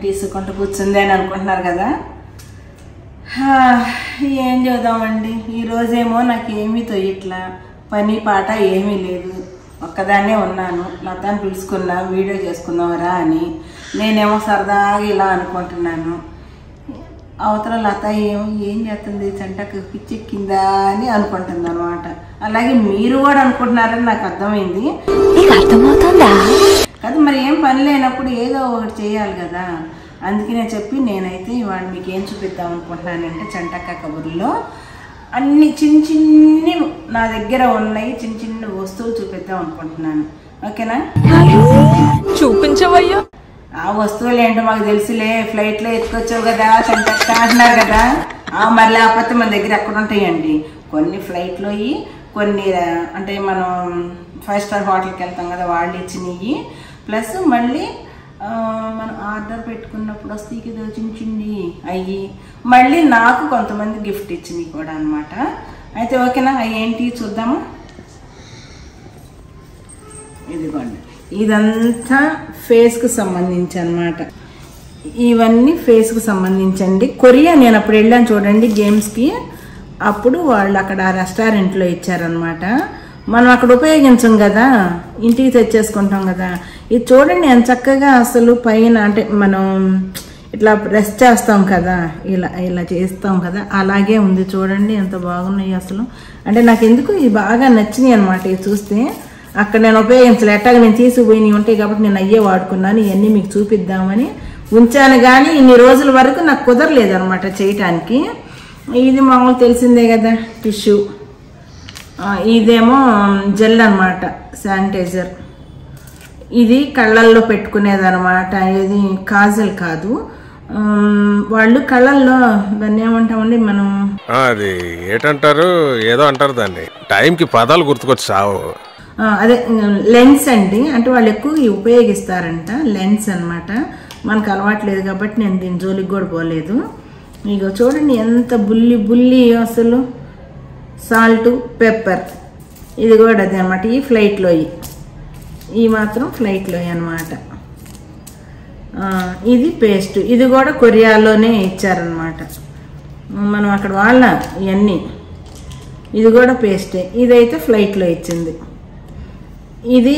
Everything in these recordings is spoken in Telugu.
తీసుకుంటూ కూర్చుంది అని అనుకుంటున్నారు కదా. ఏం చేద్దామండి, ఈరోజేమో నాకు ఏమీ తొయ్యట్లా, పని పాట ఏమీ లేదు, ఒక్కదాన్నే ఉన్నాను. లతాని పిలుచుకున్నా వీడియో చేసుకుందామరా అని. నేనేమో సరదాగా ఇలా అనుకుంటున్నాను. అవతల లత ఏం చేస్తుంది, చెంటకు పిచ్చెక్కిందా అని అనుకుంటుంది అనమాట. అలాగే మీరు కూడా అనుకుంటున్నారని నాకు అర్థమైంది. అర్థమవుతుందా? కదా, మరి ఏం పని లేనప్పుడు ఏదో ఒకటి చేయాలి కదా. అందుకనే చెప్పి నేనైతే ఇవాళ మీకు ఏం చూపిద్దాం అనుకుంటున్నానంటే, చంటక్క కబుర్లో అన్ని చిన్న చిన్ని నా దగ్గర ఉన్నాయి చిన్న చిన్న వస్తువులు చూపిద్దాం అనుకుంటున్నాను. ఓకేనా? చూపించవయ్యా. ఆ వస్తువులు ఏంటో మాకు తెలుసులే, ఫ్లైట్లో ఎత్తుకొచ్చావు కదా చంటక్క అంటున్నారు కదా. మరి లేకపోతే మన దగ్గర ఎక్కడ ఉంటాయండి. కొన్ని ఫ్లైట్లో కొన్ని అంటే మనం 5 స్టార్ హోటల్కి వెళ్తాం కదా, వాళ్ళు ఇచ్చినవి. ప్లస్ మళ్ళీ మనం ఆర్డర్ పెట్టుకున్నప్పుడు వస్తాయి కదా చిన్న చిన్ని అవి. మళ్ళీ నాకు కొంతమంది గిఫ్ట్ ఇచ్చినవి కూడా అనమాట. అయితే ఓకేనా, అవి ఏంటి చూద్దాము. ఇదిగోండి, ఇదంతా ఫేస్కి సంబంధించి అనమాట. ఇవన్నీ ఫేస్కి సంబంధించండి. కొరియా నేను అప్పుడు వెళ్ళాను చూడండి గేమ్స్కి. అప్పుడు వాళ్ళు అక్కడ రెస్టారెంట్లో ఇచ్చారనమాట. మనం అక్కడ ఉపయోగించం కదా, ఇంటికి తెచ్చేసుకుంటాం కదా. ఇది చూడండి ఎంత చక్కగా అసలు పైన అంటే మనం ఇట్లా ప్రెస్ చేస్తాం కదా, ఇలా ఇలా చేస్తాం కదా, అలాగే ఉంది చూడండి ఎంత బాగున్నాయి అసలు. అంటే నాకు ఎందుకు ఇవి బాగా నచ్చినాయి అనమాట. ఇది చూస్తే అక్కడ నేను ఉపయోగించలే, ఎట్టాగా నేను తీసుకుపోయినవి ఉంటాయి కాబట్టి నేను అయ్యే వాడుకున్నాను. ఇవన్నీ మీకు చూపిద్దామని ఉంచాను, కానీ ఇన్ని రోజుల వరకు నాకు కుదరలేదు అనమాట చేయటానికి. ఇది మామూలు తెలిసిందే కదా, టిష్యూ. ఇదేమో జెల్ అనమాట, శానిటైజర్. ఇది కళ్ళల్లో పెట్టుకునేది అనమాట. ఇది కాజల్ కాదు, వాళ్ళు కళ్ళల్లో దాన్ని ఏమంటామండి మనం, అది ఏంటంటారు, ఏదో అంటారు దాన్ని, టైంకి పదాలు గుర్తుకొచ్చి సావు. అదే లెన్స్ అండి. అంటే వాళ్ళు ఎక్కువ ఉపయోగిస్తారంట, లెన్స్ అనమాట. మనకు అలవాట్లేదు కాబట్టి నేను దీని జోలికి కూడా పోలేదు. ఇగో చూడండి ఎంత బుల్లి బుల్లి అసలు. సాల్ట్, పెప్పర్, ఇది కూడా అదే అనమాట. ఈ ఫ్లైట్లో ఈ మాత్రం ఫ్లైట్లో అనమాట. ఇది పేస్ట్, ఇది కూడా కొరియాలోనే ఇచ్చారనమాట. మనం అక్కడ వాళ్ళ ఇవన్నీ. ఇది కూడా పేస్టే, ఇదైతే ఫ్లైట్లో ఇచ్చింది. ఇది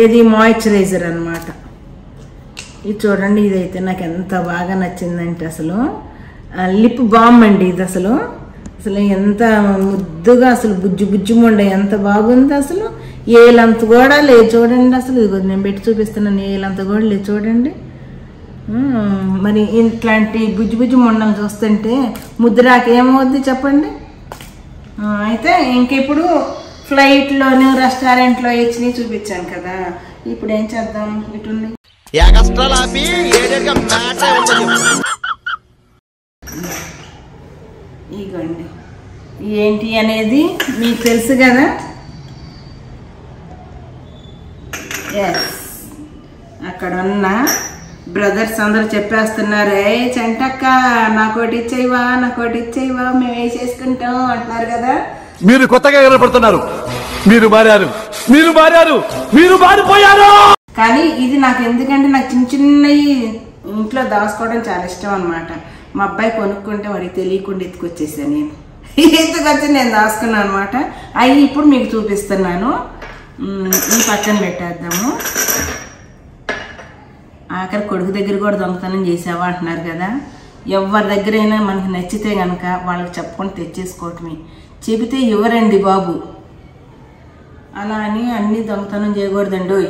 ఏది మాయిశ్చరైజర్ అనమాట. ఇది చూడండి, ఇదైతే నాకు ఎంత బాగా నచ్చిందంటే అసలు లిప్ బామ్ అండి ఇది. అసలు ఎంత ముద్దుగా అసలు బుజ్జు బుజ్జు ఉండే ఎంత బాగుంది అసలు. ఏలంత కూడా లేదు చూడండి అసలు. ఇది నేను పెట్టి చూపిస్తున్నాను, ఏలంత కూడా లేదు చూడండి. మరి ఇట్లాంటి బుజ్జు బుజ్జు మొండం చూస్తుంటే ముద్దురాకి ఏమవుద్ది చెప్పండి. అయితే ఇంక ఇప్పుడు ఫ్లైట్లోను రెస్టారెంట్లో ఇచ్చినవి చూపించాను కదా, ఇప్పుడు ఏం చేద్దాం. ఇటుంది ఇగోండి, ఏంటి అనేది మీకు తెలుసు కదా. అక్కడ ఉన్న బ్రదర్స్ అందరూ చెప్పేస్తున్నారు, ఏ చంటక్క నాకోటి ఇచ్చేవా, నాకోటి ఇచ్చేవా, మేము వేసేసుకుంటాం అంటున్నారు కదా. మీరు కొత్తగా ఏర్పడుతున్నారు, మీరు మారారు, మీరు మారారు, మీరు మారిపోయారు. కానీ ఇది నాకు ఎందుకంటే నాకు చిన్న చిన్నవి ఇంట్లో దాచుకోవడం చాలా ఇష్టం అనమాట. మా అబ్బాయి కొనుక్కుంటే వాడికి తెలియకుండా ఎత్తుకొచ్చేసాను నేను. ఎత్తుకొచ్చి నేను దాచుకున్నాను అనమాట. అవి ఇప్పుడు మీకు చూపిస్తున్నాను. ఈ పక్కన పెట్టేద్దాము. ఆఖరి కొడుకు దగ్గర కూడా దొంగతనం చేసావా అంటున్నారు కదా. ఎవరి దగ్గరైనా మనకి నచ్చితే కనుక వాళ్ళకి చెప్పుకొని తెచ్చేసుకోవటమే. చెబితే ఇవ్వరండి బాబు. అలా అని అన్నీ దొంగతనం చేయకూడదండి.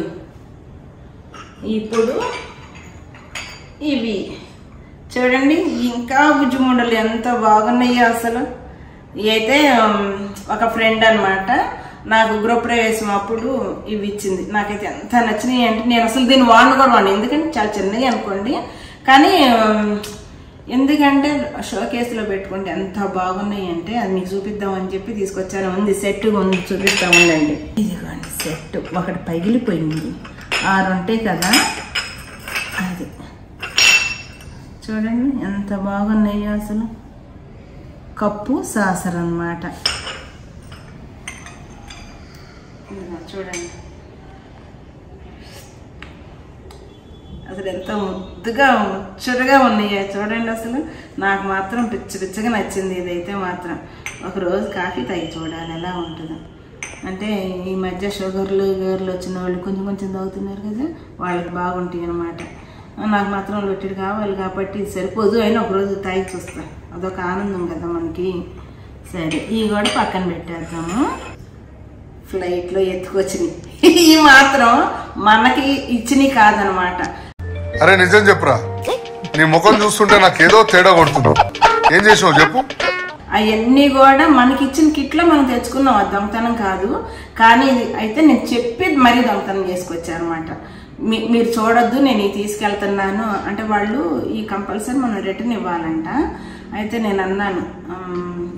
ఇప్పుడు ఇవి చూడండి, ఇంకా బుజ్జిముండలు ఎంత బాగున్నాయో అసలు. ఇవైతే ఒక ఫ్రెండ్ అనమాట నాకు గృహప్రవేశం అప్పుడు ఇవి ఇచ్చింది. నాకైతే ఎంత నచ్చినాయి అంటే నేను అసలు దీన్ని వాడను, ఎందుకంటే చాలా చిన్నవి అనుకోండి. కానీ ఎందుకంటే షోకేస్లో పెట్టుకుంటే ఎంత బాగున్నాయి అంటే అది మీకు చూపిద్దామని చెప్పి తీసుకొచ్చాను. ఉంది సెట్ ఉంది, చూపిస్తామండి. ఇదిగోండి సెట్. ఒకటి పగిలిపోయింది, 6 ఉంటాయి కదా. అది చూడండి ఎంత బాగున్నాయో అసలు. కప్పు సాసర్ అన్నమాట. చూడండి అసలు ఎంత ముద్దుగా ముచ్చటగా ఉన్నాయో చూడండి. అసలు నాకు మాత్రం పిచ్చగా నచ్చింది ఇదైతే మాత్రం. ఒకరోజు కాఫీ తాగి చూడాలి ఎలా ఉంటుందో. అంటే ఈ మధ్య షుగర్లు వచ్చిన వాళ్ళు కొంచెం తాగుతున్నారు కదా, వాళ్ళకి బాగుంటాయి అన్నమాట. నాకు మాత్రం లొట్టెడు కావాలి కాబట్టి సరిపోదు, అయినా ఒకరోజు తాగి చూస్తా, అదొక ఆనందం కదా మనకి. సరే ఇవి కూడా పక్కన పెట్టేద్దాము. ఫ్లైట్లో ఎత్తుకొచ్చినాయి ఇవి మాత్రం మనకి ఇచ్చినవి కాదనమాట. అరే నిజం చెప్పురా, నీ ముఖం చూస్తుంటే నాకేదో తేడా కొడుతున్నావు. ఏం చేసావు చెప్పు. అవన్నీ కూడా మనకి ఇచ్చిన కిట్లో మనం తెచ్చుకున్నాం, అది దొంగతనం కాదు. కానీ ఇది అయితే నేను చెప్పేది మరీ దొంగతనం చేసుకొచ్చాను అనమాట. మీరు చూడొద్దు, నేను ఇది తీసుకెళ్తున్నాను అంటే వాళ్ళు ఈ కంపల్సరీ మనం రిటర్న్ ఇవ్వాలంట. అయితే నేను అన్నాను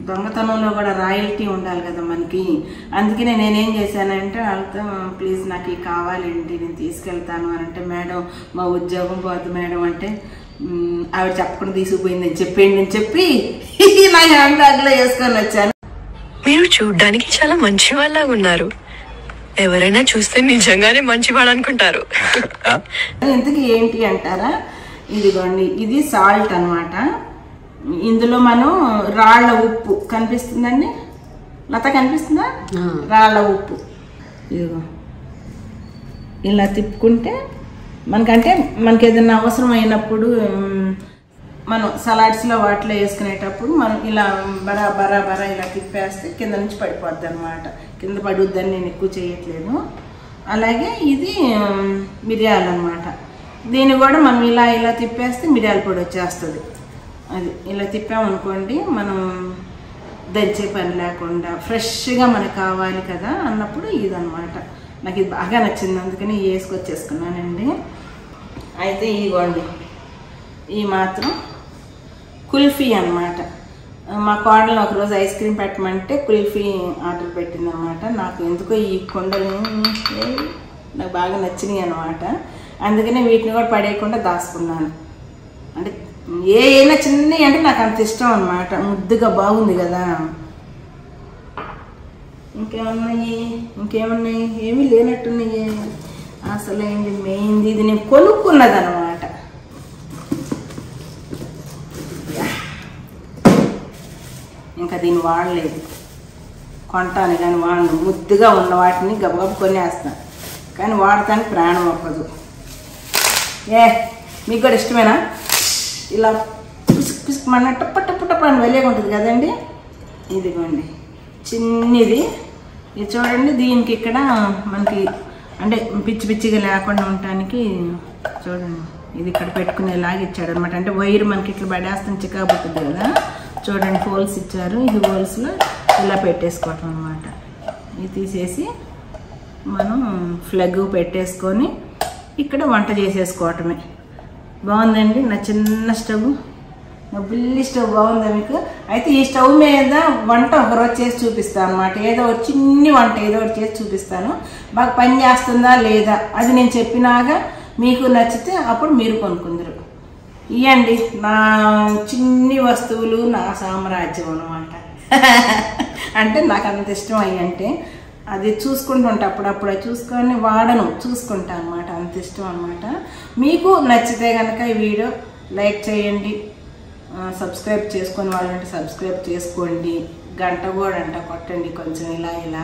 దొంగతనంలో కూడా రాయల్టీ ఉండాలి కదా మనకి, అందుకనే నేనేం చేశానంటే వాళ్ళతో ప్లీజ్ నాకు ఇవి కావాలండి నేను తీసుకెళ్తాను అని అంటే, మేడం మా ఉద్యోగం పోద్దు మేడం అంటే, ఆవిడ చెప్పకుండా తీసుకుపోయిందని చెప్పేయండి అని చెప్పి నా హ్యాండ్ బ్యాగ్ లో వేసుకొని వచ్చాను. మీరు చూడ్డానికి చాలా మంచి వాళ్ళగా ఉన్నారు, ఎవరైనా చూస్తే నిజంగానే మంచివాడు అనుకుంటారు. ఇంతకీ ఏంటి అంటారా, ఇదిగోండి ఇది సాల్ట్ అన్నమాట. ఇందులో మనం రాళ్ల ఉప్పు కనిపిస్తుందండి, లత కనిపిస్తుందా, రాళ్ల ఉప్పు ఇదిగో ఇలా తిప్పుకుంటే మనకి ఏదైనా అవసరం అయినప్పుడు మనం సలాడ్స్లో వాటిలో వేసుకునేటప్పుడు మనం ఇలా బరా ఇలా తిప్పేస్తే కింద నుంచి పడిపోద్ది అనమాట. కింద పడుద్దని నేను ఎక్కువ చేయట్లేదు. అలాగే ఇది మిరియాలు అనమాట. దీన్ని కూడా మనం ఇలా తిప్పేస్తే మిరియాల పొడి వచ్చేస్తుంది. అది ఇలా తిప్పామనుకోండి మనం దంచే పని లేకుండా ఫ్రెష్గా మనకు కావాలి కదా అన్నప్పుడు ఇదనమాట. నాకు ఇది బాగా నచ్చింది, అందుకని వేసుకొచ్చేసుకున్నానండి. అయితే ఇదిగోండి ఈ మాత్రం కుల్ఫీ అనమాట. మా కోడలు ఒకరోజు ఐస్ క్రీమ్ పెట్టమంటే కుల్ఫీ ఆర్డర్ పెట్టిందనమాట. నాకు ఎందుకో ఈ కొండలు నాకు బాగా నచ్చినాయి అనమాట. అందుకనే వీటిని కూడా పడేయకుండా దాచుకున్నాను. అంటే ఏమైనా చిన్నవి అంటే నాకు అంత ఇష్టం అనమాట, ముద్దుగా బాగుంది కదా. ఇంకేమున్నాయి ఏమీ లేనట్టున్నాయి. అసలు ఏంటి మెయిన్ది, ఇది నేను కొనుక్కున్నది అనమాట. ఇంకా దీన్ని వాడలేదు, కొంటాను కానీ వాడను. ముద్దుగా ఉన్న వాటిని గబగబ కొనేస్తాను, కానీ వాడటానికి ప్రాణం ఒప్పదు. మీకు కూడా ఇష్టమేనా? ఇలా పిసుకు మన టప్ప అని వెళ్ళేగా ఉంటుంది కదండి. ఇదిగోండి చిన్నది, ఇది చూడండి. దీనికి ఇక్కడ మనకి అంటే పిచ్చిగా లేకుండా ఉండటానికి చూడండి ఇది ఇక్కడ పెట్టుకునేలాగా ఇచ్చాడు అనమాట. అంటే వైర్ మనకి ఇట్లా పడేస్తాం చికాబుతుంది కదా, చూడండి హోల్స్ ఇచ్చారు. ఇది హోల్స్లో ఇలా పెట్టేసుకోవటం అనమాట. ఇది తీసేసి మనం ఫ్లగ్ పెట్టేసుకొని ఇక్కడ వంట చేసేసుకోవటమే. బాగుందండి నా చిన్న స్టవ్, నా బుల్లి స్టవ్ బాగుందా మీకు? అయితే ఈ స్టవ్ మీద వంట ఒకరోజు చేసి చూపిస్తాను అనమాట. ఏదో ఒక చిన్ని వంట ఏదో ఒకటి చేసి చూపిస్తాను. బాగా పని చేస్తుందా లేదా అది నేను చెప్పినాక మీకు నచ్చితే అప్పుడు మీరు కొనుక్కుందరు. ఇవ్వండి నా చిన్ని వస్తువులు, నా సామ్రాజ్యం అనమాట. అంటే నాకు అంత ఇష్టం అయ్యంటే అది చూసుకుంటుంటా, అప్పుడప్పుడు చూసుకొని వాడను, చూసుకుంటా అనమాట. అంత ఇష్టం అనమాట. మీకు నచ్చితే కనుక ఈ వీడియో లైక్ చేయండి, సబ్స్క్రైబ్ చేసుకొని వాళ్ళంటే సబ్స్క్రైబ్ చేసుకోండి, గంట కూడా కొట్టండి కొంచెం ఇలా